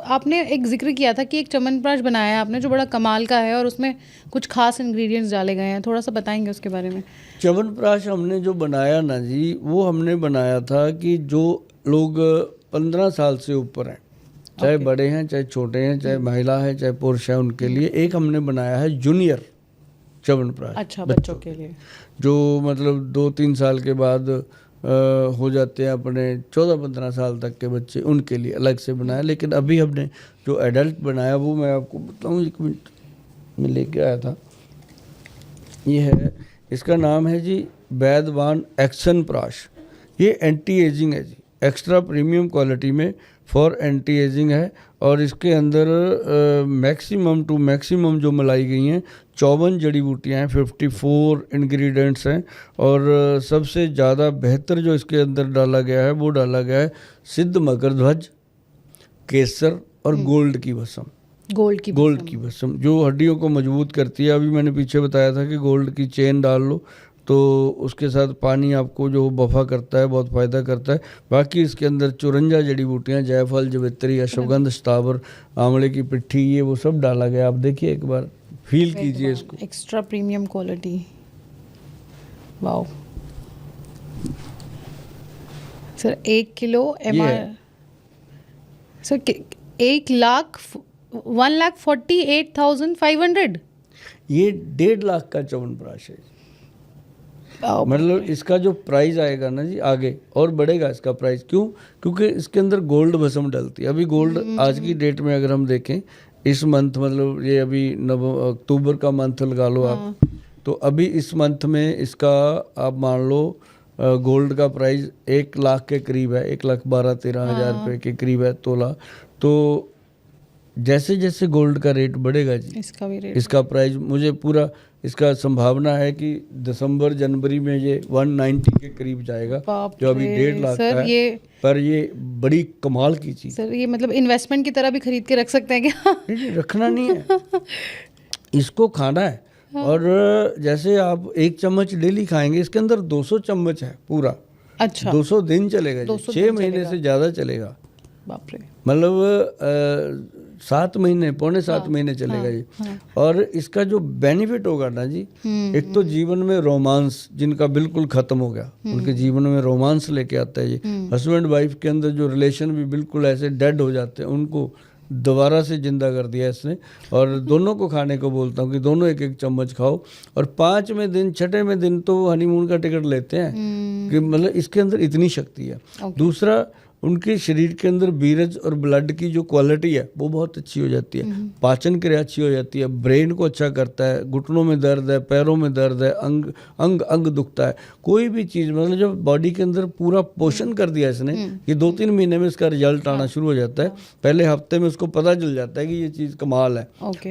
आपने एक जिक्र किया था कि एक च्यवनप्राश बनाया है आपने जो बड़ा कमाल का है और उसमें कुछ खास इंग्रेडिएंट्स डाले गए हैं, थोड़ा सा बताएंगे उसके बारे में? च्यवनप्राश हमने जो बनाया ना जी, वो हमने बनाया था कि जो लोग 15 साल से ऊपर हैं, चाहे बड़े हैं चाहे छोटे हैं, चाहे महिला है चाहे पुरुष है, उनके लिए एक हमने बनाया है जूनियर च्यवनप्राश। अच्छा, बच्चों के लिए जो मतलब 2-3 साल के बाद हो जाते हैं, अपने 14-15 साल तक के बच्चे, उनके लिए अलग से बनाया। लेकिन अभी हमने जो एडल्ट बनाया वो मैं आपको बताऊं, 1 मिनट में लेके आया था। ये है, इसका नाम है जी वैदवान एक्शन प्राश। ये एंटी एजिंग है जी, एक्स्ट्रा प्रीमियम क्वालिटी में फॉर एंटी एजिंग है। और इसके अंदर मैक्सिमम टू मैक्सिमम जो मिलाई गई हैं 54 जड़ी बूटियाँ हैं, 54 इंग्रेडिएंट्स हैं। और सबसे ज़्यादा बेहतर जो इसके अंदर डाला गया है वो डाला गया है सिद्ध मकरध्वज, केसर और गोल्ड की भस्म। गोल्ड की भस्म जो हड्डियों को मजबूत करती है। अभी मैंने पीछे बताया था कि गोल्ड की चेन डाल लो तो उसके साथ पानी आपको जो बफा करता है, बहुत फ़ायदा करता है। बाकी इसके अंदर 54 जड़ी बूटियाँ, जायफल, जवित्री, अश्वगंध, स्थावर, आंवले की पिट्ठी, ये वो सब डाला गया। आप देखिए, एक बार फील कीजिए इसको। Extra premium quality, wow sir. 1 kilo sir 1,48,500। ये 1.5 लाख का च्यवनप्राश है। मतलब इसका जो प्राइस आएगा ना जी, आगे और बढ़ेगा इसका प्राइस। क्यों? क्योंकि इसके अंदर गोल्ड भस्म डलती है। अभी गोल्ड आज की डेट में अगर हम देखें, इस मंथ, मतलब ये अभी अक्टूबर का मंथ लगा लो आप, तो अभी इस मंथ में इसका आप मान लो गोल्ड का प्राइस 1 लाख के करीब है, 1,12,13,000 रुपये के करीब है तोला। तो जैसे जैसे गोल्ड का रेट बढ़ेगा जी, इसका भी रेट, इसका प्राइस, मुझे पूरा इसका संभावना है कि दिसंबर जनवरी में ये 190 के करीब जाएगा, जो अभी 1.5 लाख का है। पर ये बड़ी कमाल की चीज़ सर। ये मतलब इन्वेस्टमेंट की तरह भी खरीद के रख सकते हैं क्या? नहीं, रखना नहीं है, इसको खाना है। और जैसे आप 1 चम्मच डेली खाएंगे, इसके अंदर 200 चम्मच है पूरा। अच्छा, 200 दिन चलेगा, 6 महीने से ज़्यादा चलेगा। बाप रे। मतलब 7 महीने, पौने 7 महीने चलेगा जी। और इसका जो बेनिफिट होगा ना जी, एक तो जीवन में रोमांस जिनका बिल्कुल खत्म हो गया, उनके जीवन में रोमांस लेके आता है ये। हस्बैंड वाइफ के अंदर जो रिलेशन भी बिल्कुल ऐसे डेड हो जाते हैं, उनको दोबारा से जिंदा कर दिया इसने। और दोनों को खाने को बोलता हूँ कि दोनों 1-1 चम्मच खाओ। और 5वें दिन 6वें दिन तो हनीमून का टिकट लेते हैं कि मतलब इसके अंदर इतनी शक्ति है। दूसरा, उनके शरीर के अंदर बीरज और ब्लड की जो क्वालिटी है वो बहुत अच्छी हो जाती है। पाचन क्रिया अच्छी हो जाती है, ब्रेन को अच्छा करता है, घुटनों में दर्द है, पैरों में दर्द है, अंग दुखता है, कोई भी चीज़, मतलब जब बॉडी के अंदर पूरा पोषण कर दिया इसने, ये 2-3 महीने में इसका रिजल्ट आना शुरू हो जाता है। पहले हफ्ते में उसको पता चल जाता है कि ये चीज़ कमाल है।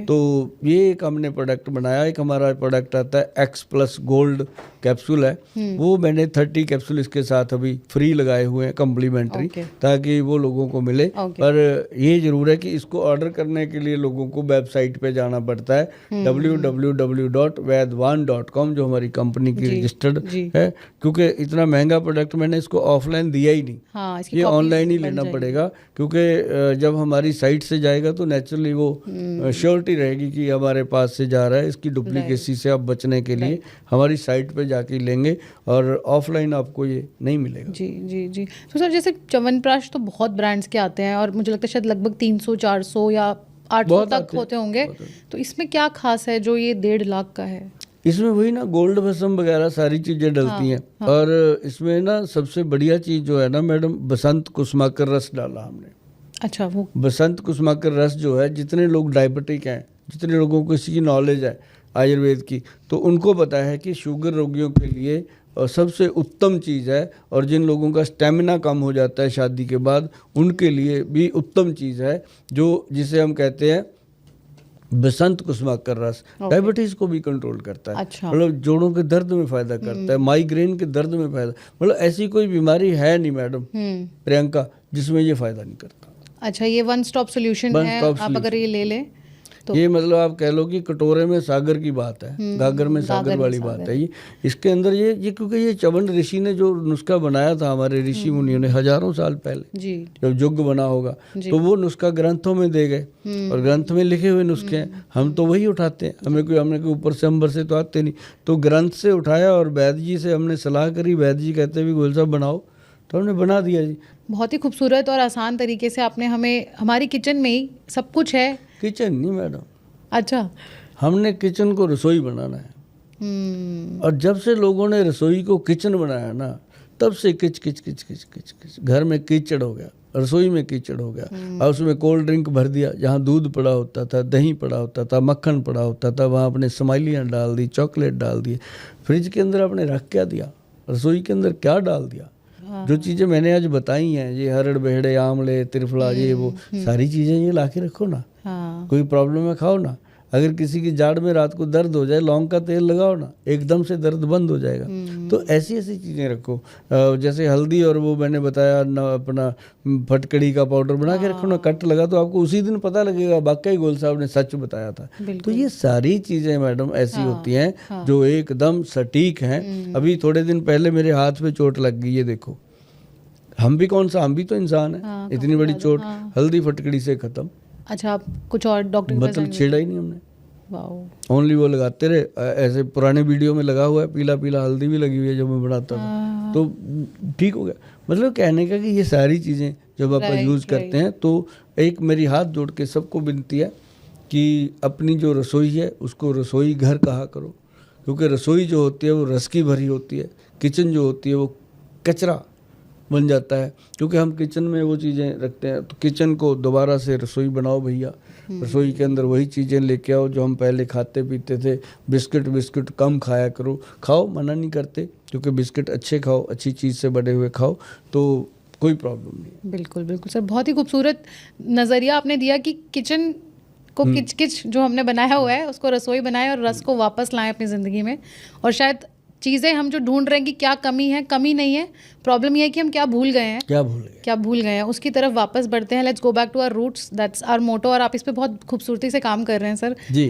तो ये एक हमने प्रोडक्ट बनाया। एक हमारा प्रोडक्ट आता है X+ गोल्ड कैप्सूल है, वो मैंने 30 कैप्सूल इसके साथ अभी फ्री लगाए हुए हैं, कम्प्लीमेंट्री, ताकि वो लोगों को मिले। पर ये जरूर है कि इसको ऑर्डर करने के लिए लोगों को वेबसाइट पे जाना पड़ता है, www.vaidwan.com, जो हमारी कंपनी की रजिस्टर्ड है। क्योंकि इतना महंगा प्रोडक्ट मैंने इसको ऑफलाइन दिया ही नहीं। ये ऑनलाइन ही लेना पड़ेगा, क्योंकि जब हमारी साइट से जाएगा तो नेचुरली वो श्योरिटी रहेगी कि हमारे पास से जा रहा है। इसकी डुप्लीकेसी से आप बचने के लिए हमारी साइट पे जाके लेंगे, और ऑफलाइन आपको ये नहीं मिलेगा। जी जी जी। तो सर, जैसे च्यवनप्राश तो बहुत ब्रांड्स के आते हैं और मुझे लगता है शायद लगभग 300-400 या 800 तक होते होंगे। तो इसमें क्या खास है जो ये 1.5 लाख का है? इसमें वही ना, गोल्ड भस्म वगैरह सारी चीज़ें डलती हैं। और इसमें ना सबसे बढ़िया चीज़ जो है ना मैडम, बसंत कुसुमाकर रस डाला हमने। अच्छा, वो बसंत कुसुमाकर रस जो है, जितने लोग डायबिटिक हैं, जितने लोगों को इसकी नॉलेज है आयुर्वेद की, तो उनको पता है कि शुगर रोगियों के लिए सबसे उत्तम चीज़ है। और जिन लोगों का स्टेमिना कम हो जाता है शादी के बाद, उनके लिए भी उत्तम चीज़ है, जो जिसे हम कहते हैं बसंत कुसुमाकर रस। डायबिटीज को भी कंट्रोल करता है। अच्छा। मतलब जोड़ों के दर्द में फायदा करता है, माइग्रेन के दर्द में फायदा, मतलब ऐसी कोई बीमारी है नहीं मैडम प्रियंका जिसमें ये फायदा नहीं करता। अच्छा, ये वन स्टॉप सोल्यूशन है। आप अगर ये ले लें ये मतलब आप कह लो कि कटोरे में सागर की बात है, गागर में सागर वाली बात है। ये इसके अंदर ये क्योंकि ये च्यवन ऋषि ने जो नुस्खा बनाया था, हमारे ऋषि मुनियों ने हजारों साल पहले जी, जब युग बना होगा, तो वो नुस्खा ग्रंथों में दे गए और ग्रंथ में लिखे हुए नुस्खे हैं, हम तो वही उठाते हैं। हमने कोई ऊपर से अंबर से तो आते नहीं, तो ग्रंथ से उठाया और वैद्य जी से हमने सलाह करी। वैद्य जी कहते भी गोयल साहब बनाओ, तो हमने बना दिया जी। बहुत ही खूबसूरत और आसान तरीके से आपने हमें, हमारी किचन में ही सब कुछ है। किचन नहीं मैडम, अच्छा, हमने किचन को रसोई बनाना है। और जब से लोगों ने रसोई को किचन बनाया ना, तब से किच किच किच किच किच किच घर में कीचड़ हो गया, रसोई में कीचड़ हो गया। और उसमें कोल्ड ड्रिंक भर दिया, जहाँ दूध पड़ा होता था, दही पड़ा होता था, मक्खन पड़ा होता था, वहाँ अपने स्माइलियाँ डाल दी, चॉकलेट डाल दिए। फ्रिज के अंदर आपने रख क्या दिया, रसोई के अंदर क्या डाल दिया। जो चीज़ें मैंने आज बताई हैं, ये हरड़ बेहड़े, आमले, त्रिफला, ये वो सारी चीज़ें ये ला के रखो ना। कोई प्रॉब्लम है, खाओ ना। अगर किसी की जाड़ में रात को दर्द हो जाए, लौंग का तेल लगाओ ना, एकदम से दर्द बंद हो जाएगा। तो ऐसी ऐसी चीज़ें रखो, जैसे हल्दी और वो मैंने बताया ना, अपना फटकड़ी का पाउडर बना के रखो ना, कट लगा तो आपको उसी दिन पता लगेगा वाकई गोयल साहब ने सच बताया था। तो ये सारी चीज़ें मैडम ऐसी होती हैं जो एकदम सटीक हैं। अभी थोड़े दिन पहले मेरे हाथ पे चोट लग गई, ये देखो, हम भी कौन सा, हम भी तो इंसान है। इतनी बड़ी चोट हल्दी फटकड़ी से खत्म। अच्छा, आप कुछ और डॉक्टर मतलब छेड़ा ही नहीं हमने, ओनली वो लगाते रहे। ऐसे पुराने वीडियो में लगा हुआ है, पीला पीला हल्दी भी लगी हुई है जब मैं बनाता था, तो ठीक हो गया। मतलब कहने का कि ये सारी चीज़ें जब आप यूज़ करते हैं, तो एक मेरी हाथ जोड़ के सबको विनती है कि अपनी जो रसोई है उसको रसोई घर कहा करो, क्योंकि रसोई जो होती है वो रस की भरी होती है, किचन जो होती है वो कचरा बन जाता है, क्योंकि हम किचन में वो चीज़ें रखते हैं। तो किचन को दोबारा से रसोई बनाओ भैया, रसोई के अंदर वही चीज़ें लेके आओ जो हम पहले खाते पीते थे। बिस्किट कम खाया करो, खाओ, मना नहीं करते, क्योंकि बिस्किट अच्छे खाओ, अच्छी चीज़ से बने हुए खाओ, तो कोई प्रॉब्लम नहीं। बिल्कुल बिल्कुल सर, बहुत ही खूबसूरत नज़रिया आपने दिया कि किचन को किच किच जो हमने बनाया हुआ है उसको रसोई बनाए और रस को वापस लाएं अपनी ज़िंदगी में। और शायद चीज़ें हम जो ढूंढ रहे हैं कि क्या कमी है, कमी नहीं है, प्रॉब्लम ये है कि हम क्या भूल गए हैं, क्या भूल गए हैं, उसकी तरफ वापस बढ़ते हैं। Let's go back to our roots, that's our motto. और आप इस पे बहुत खूबसूरती से काम कर रहे हैं सर जी।